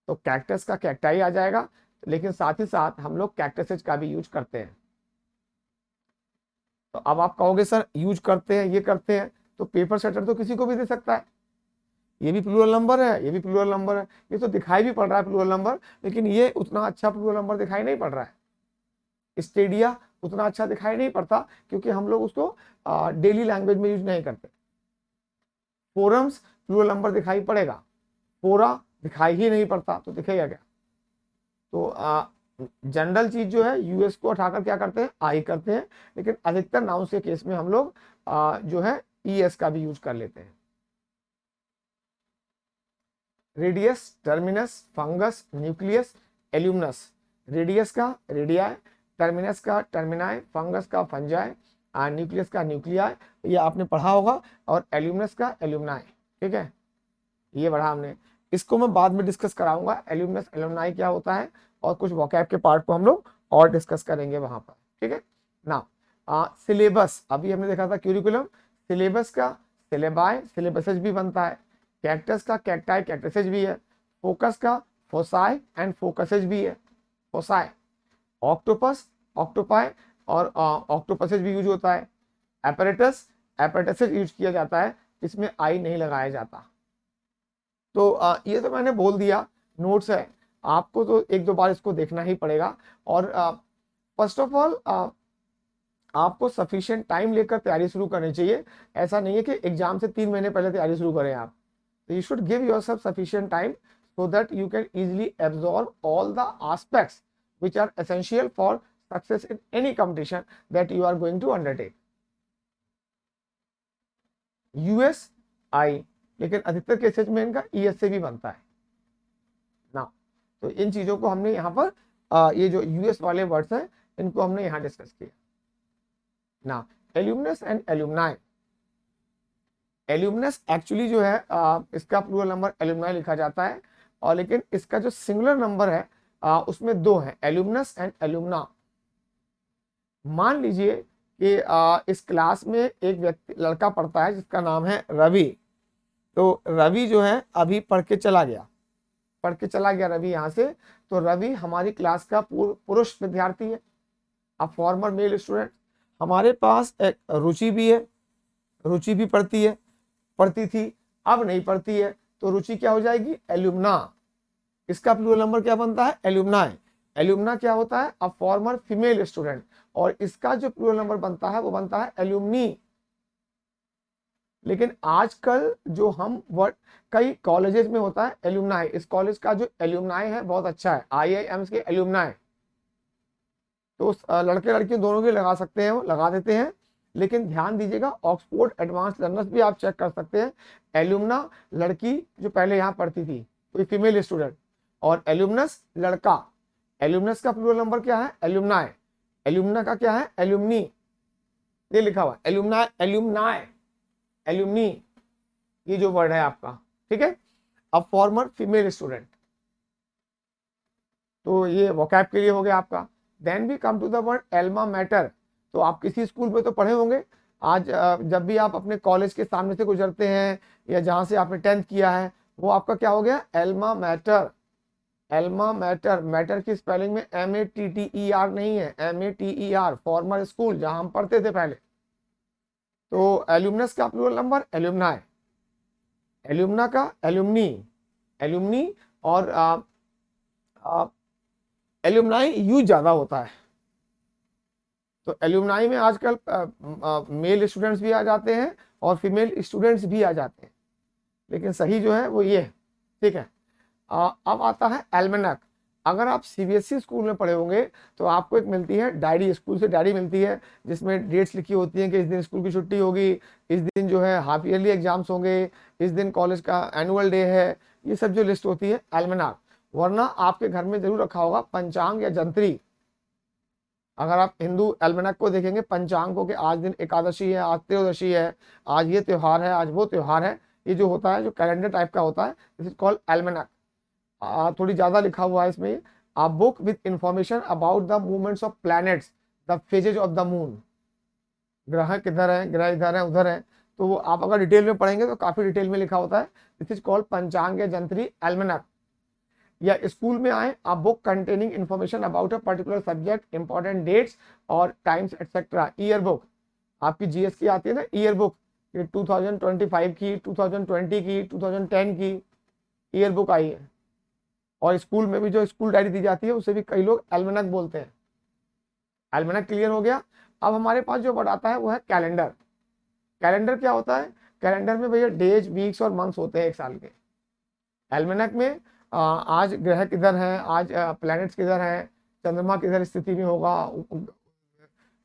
तो कैक्टस का कैक्टाई आ जाएगा, लेकिन साथ ही साथ हम लोग कैक्टसेज का भी यूज करते हैं। तो अब आप कहोगे सर यूज करते हैं, ये करते हैं, तो पेपर सेटर तो किसी को भी दे सकता है, ये भी प्लूरल नंबर है, ये भी प्लूरल नंबर है, ये तो दिखाई भी पड़ रहा है प्लूरल नंबर, लेकिन ये उतना अच्छा प्लूरल नंबर दिखाई नहीं पड़ रहा है। स्टेडिया उतना अच्छा दिखाई नहीं पड़ता क्योंकि हम लोग उसको डेली लैंग्वेज में यूज नहीं करते। फोरम्स प्लूरल नंबर दिखाई पड़ेगा, फोरा दिखाई ही नहीं पड़ता, तो दिखेगा क्या। तो जनरल चीज जो है यूएस को उठाकर क्या करते हैं, आई करते हैं, लेकिन अधिकतर नाउंस के केस में हम लोग जो है ईएस का भी यूज कर लेते हैं। Radius, terminus, fungus, nucleus, alumnus. Radius का रेडियाई, टर्मिनस का टर्मिनाई, फंगस का फंजाई, न्यूक्लियस का न्यूक्लियाई, ये आपने पढ़ा होगा, और एल्यूमनस का एल्यूमनाई। ठीक है, ये पढ़ा हमने, इसको मैं बाद में डिस्कस कराऊंगा, एल्यूमनस एल्यूमनाई क्या होता है, और कुछ वोकैब के पार्ट को हम लोग और डिस्कस करेंगे वहां पर। ठीक है ना। सिलेबस, अभी हमने देखा था क्यूरिकुलम, सिलेबस का सिलेबाई, सिलेबसेज भी बनता है। कैक्टस का कैक्टाई, कैक्टसेज भी है। फोकस का फोसाई एंड फोकसेज भी है, फोसाई। ऑक्टोपस, ऑक्टोपाई और ऑक्टोपसेज भी यूज होता है। एपरेटस, एपरेटसेज यूज किया जाता है, इसमें आई नहीं लगाया जाता। तो ये तो मैंने बोल दिया, नोट्स है, आपको तो एक दो बार इसको देखना ही पड़ेगा। और फर्स्ट ऑफ ऑल आपको सफिशिएंट टाइम लेकर तैयारी शुरू करनी चाहिए। ऐसा नहीं है कि एग्जाम से 3 महीने पहले तैयारी शुरू करें आप। तो you should give yourself sufficient time so that you can easily absorb all the aspects which are essential for success in any competition that you are going to undertake. US I, लेकिन अधिकतर cases में इनका ES से भी बनता है ना। तो इन चीजों को हमने यहाँ पर ये जो US वाले वर्ड्स हैं इनको हमने यहाँ डिस्कस किया ना। Alumnus and alumni, alumnus actually जो है इसका प्लूरल नंबर एल्यूमनाई लिखा जाता है, और लेकिन इसका जो सिंगुलर नंबर है उसमें 2 है, एल्यूमनस एंड एल्यूमना। मान लीजिए कि इस क्लास में एक व्यक्ति लड़का पढ़ता है जिसका नाम है रवि। तो रवि जो है अभी पढ़ के चला गया रवि यहाँ से। तो रवि हमारी क्लास का पुरुष विद्यार्थी है, अ फॉर्मर मेल स्टूडेंट। हमारे पास एक रुचि भी है, रुचि भी पढ़ती थी, अब नहीं पढ़ती है, तो रुचि क्या हो जाएगी, एल्यूमना। इसका प्लूरल नंबर क्या बनता है, एल्यूमनाई। एल्यूमना क्या होता है, अ फॉर्मर फीमेल स्टूडेंट, और इसका जो प्लूरल नंबर बनता है वो बनता है एल्यूमनी। लेकिन आजकल जो हम वर्ड कई कॉलेजेस में होता है एल्यूमनाई, इस कॉलेज का जो एल्यूमनाई है बहुत अच्छा है, IIMs के एल्यूमनाई। तो लड़के लड़कियों दोनों के लगा सकते हैं, लगा देते हैं। लेकिन ध्यान दीजिएगा, ऑक्सफोर्ड एडवांस लर्नर्स भी आप चेक कर सकते हैं। एल्यूमना लड़की जो पहले यहाँ पढ़ती थी, कोई फीमेल स्टूडेंट, और एल्यूमनस लड़का। एल्यूमनस का प्लूरल नंबर क्या है, एल्यूमनाई। एल्यूमना का क्या है, एल्यूमनी। ये लिखा हुआ एल्यूमनाई, एल्यूमनाई, एल्यूमनी, ये जो वर्ड है आपका। ठीक है, अब फॉर्मर फीमेल स्टूडेंट, तो ये वोकैब के लिए हो गया आपका। Then we come to the word alma mater. तो आप किसी स्कूल में तो पढ़े होंगे, आज जब भी आप अपने कॉलेज के सामने से गुजरते हैं या जहां से आपने 10th किया है, वो आपका क्या हो गया, Elma matter. Elma matter, matter की स्पेलिंग में MATTER नहीं है, MATER, फॉर्मर स्कूल जहां हम पढ़ते थे पहले। तो एल्यूमनस का प्लूरल नंबर एल्यूमनाई, एल्यूमना का एल्यूमनी, एल्यूमनी, और एल्यूमनाई यूज ज्यादा होता है। तो एल्यूमनाई में आजकल मेल स्टूडेंट्स भी आ जाते हैं और फीमेल स्टूडेंट्स भी आ जाते हैं, लेकिन सही जो है वो ये है। ठीक है, अब आता है एल्मेनक। अगर आप CBSE स्कूल में पढ़े होंगे तो आपको एक मिलती है डायरी, स्कूल से डायरी मिलती है जिसमें डेट्स लिखी होती हैं कि इस दिन स्कूल की छुट्टी होगी, इस दिन जो है हाफ ईयरली एग्जाम्स होंगे, इस दिन कॉलेज का एनुअल डे है, ये सब जो लिस्ट होती है एल्मेनक। वरना आपके घर में जरूर रखा होगा पंचांग या जंत्री। अगर आप हिंदू एल्मेनक को देखेंगे, पंचांग को कि आज दिन एकादशी है, आज त्रयोदशी है, आज ये त्योहार है, आज वो त्योहार है, ये जो होता है, जो कैलेंडर टाइप का होता है, दिस इज कॉल्ड एल्मेनक। थोड़ी ज्यादा लिखा हुआ है इसमें, a book with information about the movements of planets, the phases of the moon. ग्रह किधर है, ग्रह इधर है, उधर है, तो वो आप अगर डिटेल में पढ़ेंगे तो काफी डिटेल में लिखा होता है। दिस इज कॉल्ड पंचांग या जंत्री एल्मेनक। या स्कूल में आए, a book containing information about a particular subject, important dates और टाइम्स एटसेट्रा। ईयर बुक, आपकी जीएस की आती है ना ईयर बुक, ये 2025 की, 2020 की, 2010 की ईयर बुक आई है। और स्कूल में भी जो स्कूल डायरी दी जाती है उसे भी कई लोग एल्मेनक बोलते हैं। एल्मेनक क्लियर हो गया। अब हमारे पास जो वर्ड आता है वो है कैलेंडर। कैलेंडर क्या होता है? कैलेंडर में भैया डेज, वीक्स और मंथ्स होते हैं एक साल के। एल्मेनक में आज ग्रह किधर है, आज प्लैनेट्स किधर हैं, चंद्रमा किधर स्थिति में होगा,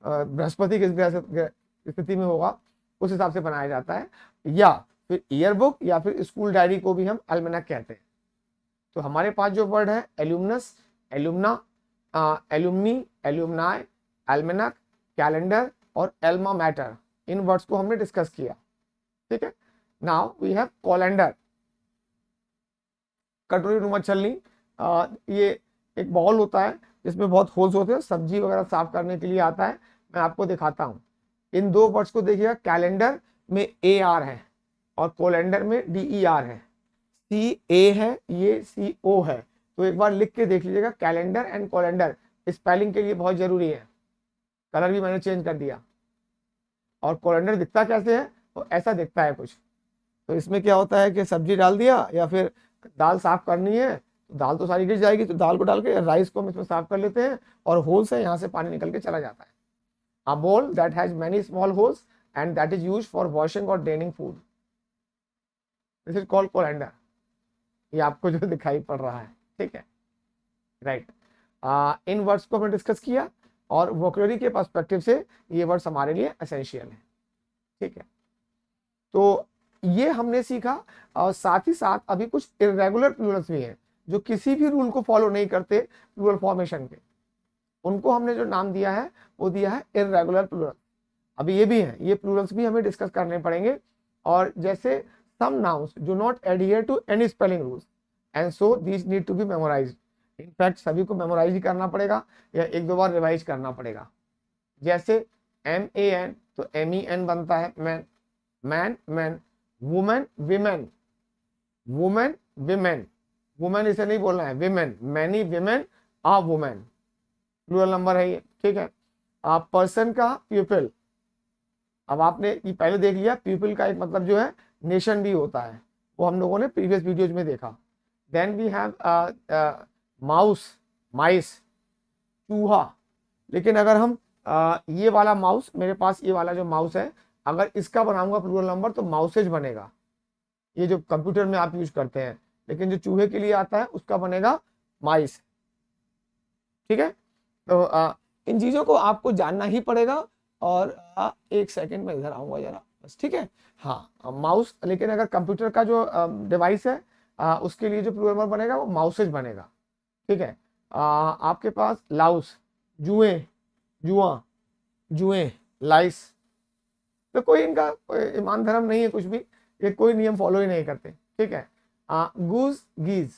बृहस्पति किस ग्रह से स्थिति में होगा, उस हिसाब से बनाया जाता है। या फिर ईयर बुक या फिर स्कूल डायरी को भी हम एल्मेनक कहते हैं। तो हमारे पास जो वर्ड है एल्यूमनस, एल्यूमना, एल्यूमनी, एल्यूमनाई, एल्मेनक, कैलेंडर और एल्मा मैटर, इन वर्ड्स को हमने डिस्कस किया। ठीक है, नाउ वी हैव कैलेंडर। कटोरी नुमा छलनी, ये एक बॉल होता है जिसमें बहुत होल्स होते हैं, सब्जी वगैरह साफ करने के लिए आता है। मैं आपको दिखाता हूँ। इन दो वर्ड्स को देखिएगा, कैलेंडर में ए आर है और कोलेंडर में डी ई आर है। सी ए है, ये सी ओ है। तो एक बार लिख के देख लीजिएगा, कैलेंडर एंड कोलेंडर स्पेलिंग के लिए बहुत जरूरी है। कलर भी मैंने चेंज कर दिया। और कोलेंडर दिखता कैसे है? तो ऐसा दिखता है कुछ। तो इसमें क्या होता है कि सब्जी डाल दिया या फिर दाल साफ करनी है, तो दाल तो सारी गिर जाएगी, तो दाल को डाल के राइस को हम इसमें साफ कर लेते हैं और होल से यहाँ से पानी निकल के चला जाता है। A bowl that has many small holes and that is used for washing और draining food, this is called colander. ये आपको जो दिखाई पड़ रहा है, ठीक है, राइट। इन वर्ड्स को हमने डिस्कस किया और वोकैबुलरी के पर्सपेक्टिव से ये वर्ड्स हमारे लिए एसेंशियल है। ठीक है, तो ये हमने सीखा। और साथ ही साथ अभी कुछ इरेगुलर प्लूरल्स भी हैं जो किसी भी रूल को फॉलो नहीं करते प्लूरल फॉर्मेशन के, उनको हमने जो नाम दिया है वो दिया है इरेगुलर प्लूरल। अभी ये भी है, ये प्लूरल्स भी हमें डिस्कस करने पड़ेंगे। और जैसे some nouns do not adhere to any spelling rules and so these need to be memorized. In fact सभी को मेमोराइज ही करना पड़ेगा या एक दो बार रिवाइज करना पड़ेगा। जैसे MAN, तो MEN बनता है man, man man. Women women, women women, women इसे नहीं बोलना है, विमेन, मैनी विमेन आ वुमेन, प्लूरल नंबर है ये। ठीक है, आप पर्सन का प्यूपिल, अब आपने ये पहले देख लिया, प्यूपिल का एक मतलब जो है नेशन भी होता है, वो हम लोगों ने प्रीवियस वीडियोज में देखा। देन वी हैव माउस, माइस, चूहा। लेकिन अगर हम ये वाला माउस, मेरे पास ये वाला जो माउस है, अगर इसका बनाऊंगा प्लूरल नंबर तो माउसेज बनेगा, ये जो कंप्यूटर में आप यूज करते हैं। लेकिन जो चूहे के लिए आता है उसका बनेगा माइस। ठीक है, तो इन चीजों को आपको जानना ही पड़ेगा। और एक सेकंड में इधर आऊंगा जरा बस, ठीक है। हाँ, माउस, लेकिन अगर कंप्यूटर का जो डिवाइस है उसके लिए जो प्लूरल नंबर बनेगा वो माउसेज बनेगा। ठीक है, आपके पास लाउस, जुए, जुआ, जुए, लाइस, तो कोई इनका ईमान धर्म नहीं है कुछ भी, ये कोई नियम फॉलो ही नहीं करते। ठीक है, गूज, गीज,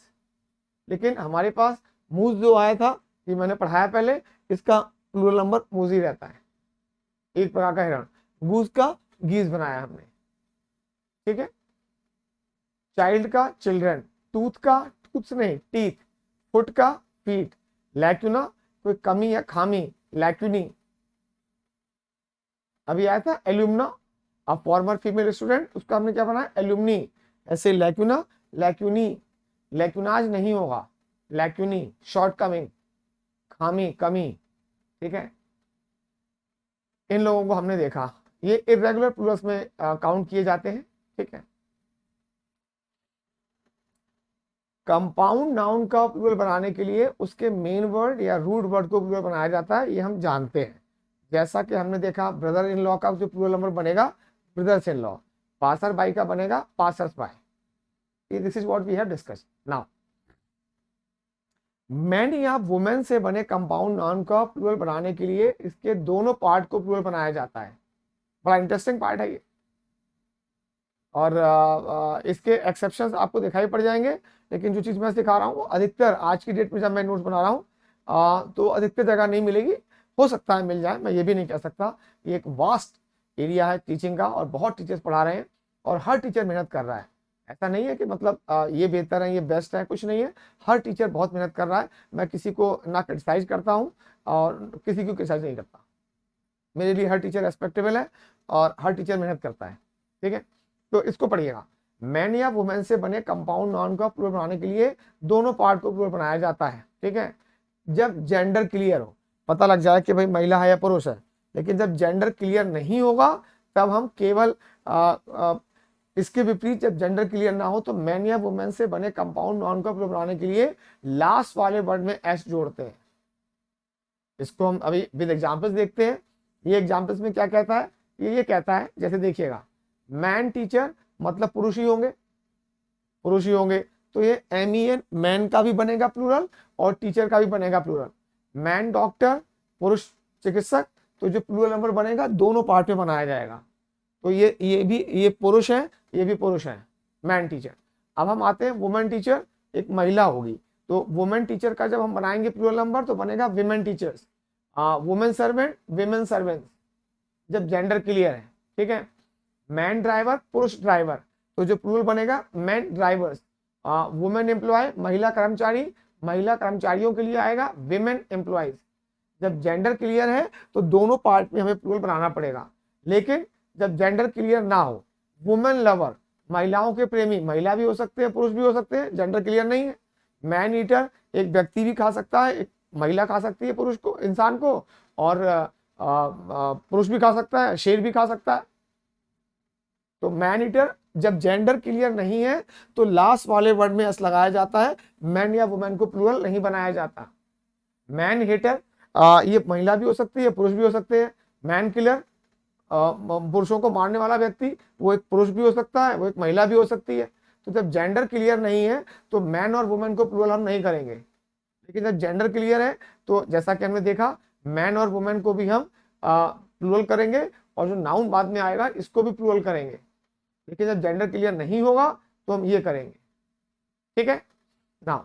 लेकिन हमारे पास मूज जो आया था, ये मैंने पढ़ाया पहले, इसका प्लूरल नंबर मूज ही रहता है, एक प्रकार का हिरण। गूज का गीज बनाया हमने। ठीक है, चाइल्ड का चिल्ड्रन, टूथ का टूथ नहीं टीथ, फुट का फीट, लैक्यूना कोई कमी या खामी, लैक्यूनी। अभी आया था एल्यूमना, अब फॉर्मर फीमेल स्टूडेंट, उसका हमने क्या बनाया, एल्यूमनी। ऐसे लैक्यूना, लैक्यूनी, लैक्यूनाज नहीं होगा, लैक्यूनी, शॉर्ट कमिंग, खामी, कमी। ठीक है, इन लोगों को हमने देखा, ये इरेगुलर प्लूरल्स में काउंट किए जाते हैं। ठीक है, कंपाउंड नाउन का प्लूरल बनाने के लिए उसके मेन वर्ड या रूट वर्ड को प्लूरल बनाया जाता है, ये हम जानते हैं। जैसा कि हमने देखा, ब्रदर इन लॉ का जो प्लूरल नंबर बनेगा brothers in law, passer by का बनेगा passers by. This is what we have discussed. Now man या वुमेन से बने कंपाउंड नाउन का प्लूरल बनाने के लिए इसके दोनों पार्ट को प्लूरल बनाया जाता है। बड़ा इंटरेस्टिंग पार्ट है ये, और इसके एक्सेप्शंस आपको दिखाई पड़ जाएंगे, लेकिन जो चीज़ मैं सिखा रहा हूँ अधिकतर आज की डेट में जब मैं नोट्स बना रहा हूँ तो अधिकतर जगह नहीं मिलेगी, हो सकता है मिल जाए, मैं ये भी नहीं कह सकता। ये एक वास्ट एरिया है टीचिंग का, और बहुत टीचर्स पढ़ा रहे हैं और हर टीचर मेहनत कर रहा है। ऐसा नहीं है कि मतलब ये बेहतर है, ये बेस्ट है, कुछ नहीं है। हर टीचर बहुत मेहनत कर रहा है। मैं किसी को ना क्रिटिसाइज करता हूँ और किसी को क्रिटिसाइज नहीं करता। मेरे लिए हर टीचर रेस्पेक्टेबल है और हर टीचर मेहनत करता है। ठीक है, तो इसको पढ़िएगा। मैन या वुमेन से बने कंपाउंड नाउन का प्लूरल बनाने के लिए दोनों पार्ट को प्लूरल बनाया जाता है। ठीक है, जब जेंडर क्लियर हो, पता लग जाए कि भाई महिला है या पुरुष है। लेकिन जब जेंडर क्लियर नहीं होगा तब हम केवल इसके विपरीत जब जेंडर क्लियर ना हो तो मैन या वुमेन से बने कंपाउंड नाउन का प्लूरल बनाने के लिए लास्ट वाले वर्ड में एस जोड़ते हैं। इसको हम अभी विद एग्जांपल्स देखते हैं। ये एग्जांपल्स में क्या कहता है, ये कहता है, जैसे देखिएगा, मैन टीचर मतलब पुरुष ही होंगे, पुरुष ही होंगे, तो ये MEN मैन का भी बनेगा प्लूरल और टीचर का भी बनेगा प्लूरल। मैन डॉक्टर, पुरुष चिकित्सक, तो जो प्लूरल नंबर बनेगा दोनों पार्ट में बनाया जाएगा। तो ये भी ये पुरुष है, ये भी पुरुष है, मैन टीचर। अब हम आते हैं वुमेन टीचर, एक महिला होगी, तो वुमेन टीचर का जब हम बनाएंगे प्लूरल नंबर तो बनेगा women teachers. Women servant, women servants, जब जेंडर क्लियर है। ठीक है, मैन ड्राइवर, पुरुष ड्राइवर, तो जो प्लूरल बनेगा मैन ड्राइवर्स। वुमेन एम्प्लॉय, महिला कर्मचारी, महिला कर्मचारियों के लिए आएगा विमेन एम्प्लॉयज। जब जेंडर क्लियर है तो दोनों पार्ट में हमें प्लूरल बनाना पड़ेगा। लेकिन जब जेंडर क्लियर ना हो, वुमेन लवर, महिलाओं के प्रेमी, महिला भी हो सकते हैं पुरुष भी हो सकते हैं, जेंडर क्लियर नहीं है। मैन ईटर, एक व्यक्ति भी खा सकता है, एक महिला खा सकती है पुरुष को, इंसान को, और पुरुष भी खा सकता है, शेर भी खा सकता है। तो मैन ईटर जब जेंडर क्लियर नहीं है तो लास्ट वाले वर्ड में एस लगाया जाता है, मैन या वुमेन को प्लूरल नहीं बनाया जाता। मैन हेटर, ये महिला भी हो सकती है पुरुष भी हो सकते हैं। मैन किलर, पुरुषों को मारने वाला व्यक्ति, वो एक पुरुष भी हो सकता है, वो एक महिला भी हो सकती है। तो जब जेंडर क्लियर नहीं है तो मैन और वुमेन को प्लूरल हम नहीं करेंगे। लेकिन जब जेंडर क्लियर है तो जैसा कि हमने देखा, मैन और वुमेन को भी हम प्लूरल करेंगे, और जो नाउन बाद में आएगा इसको भी प्लूरल करेंगे। लेकिन जब जेंडर क्लियर नहीं होगा तो हम ये करेंगे। ठीक है ना,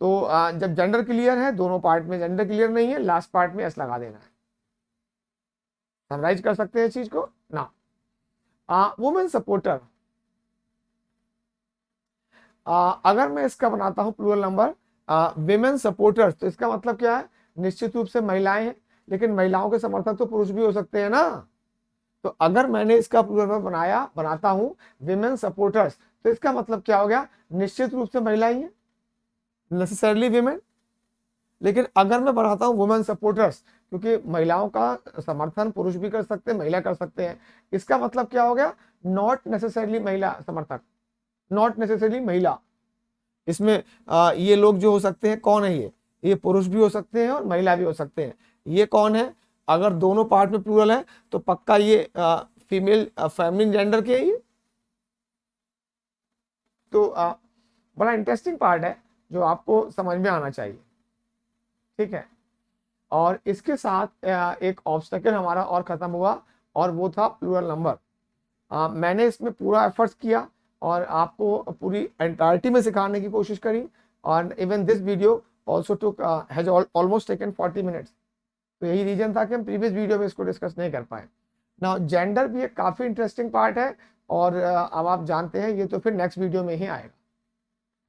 तो जब जेंडर क्लियर है दोनों पार्ट में, जेंडर क्लियर नहीं है लास्ट पार्ट में एस लगा देना है। समराइज कर सकते हैं चीज को ना। वुमेन सपोर्टर, अगर मैं इसका बनाता हूं प्लूरल नंबर विमेन सपोर्टर्स, तो इसका मतलब क्या है, निश्चित रूप से महिलाएं हैं, लेकिन महिलाओं के समर्थक तो पुरुष भी हो सकते हैं ना। तो अगर मैंने इसका प्लूरल नंबर बनाता हूं विमेन सपोर्टर्स, तो इसका मतलब क्या हो गया, निश्चित रूप से महिलाएं हैं, नेसेसरली विमेन। लेकिन अगर मैं बनाता हूं वुमेन सपोर्टर्स, क्योंकि महिलाओं का समर्थन पुरुष भी कर सकते हैं, महिला कर सकते हैं, इसका मतलब क्या हो गया, नॉट नेसेसरली महिला समर्थक, नॉट नेसेसरली महिला। इसमें ये लोग जो हो सकते हैं, कौन है ये पुरुष भी हो सकते हैं और महिला भी हो सकते हैं। ये कौन है, अगर दोनों पार्ट में प्लूरल है तो पक्का ये फीमेल फेमिनिन जेंडर के है ये। तो बड़ा इंटरेस्टिंग पार्ट है जो आपको समझ में आना चाहिए। ठीक है, और इसके साथ एक ऑब्स्टेकल हमारा और खत्म हुआ, और वो था प्लूरल नंबर। मैंने इसमें पूरा एफर्ट्स किया और आपको पूरी एंटायरिटी में सिखाने की कोशिश करी, और even this video also took has almost taken 40 minutes. तो यही रीजन था कि हम प्रीवियस वीडियो में इसको डिस्कस नहीं कर पाए। नाउ जेंडर भी एक काफ़ी इंटरेस्टिंग पार्ट है, और अब आप जानते हैं ये तो फिर नेक्स्ट वीडियो में ही आएगा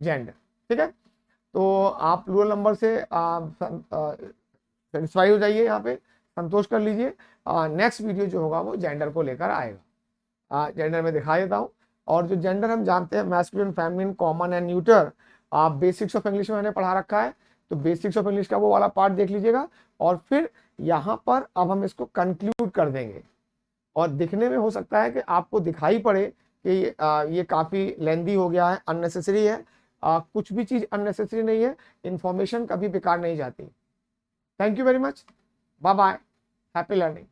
जेंडर। ठीक है, तो आप प्लूरल नंबर से सेटिस्फाई हो जाइए, यहाँ पे संतोष कर लीजिए। नेक्स्ट वीडियो जो होगा वो जेंडर को लेकर आएगा। जेंडर में दिखा देता हूँ, और जो जेंडर हम जानते हैं masculine, feminine, common and neuter, basics of English में मैंने पढ़ा रखा है, तो बेसिक्स ऑफ इंग्लिश का वो वाला पार्ट देख लीजिएगा। और फिर यहाँ पर अब हम इसको कंक्लूड कर देंगे, और दिखने में हो सकता है कि आपको दिखाई पड़े कि ये काफ़ी लेंदी हो गया है, अननेसेसरी है। कुछ भी चीज़ अननेसेसरी नहीं है, इंफॉर्मेशन कभी बेकार नहीं जाती। Thank you very much, bye bye, happy learning.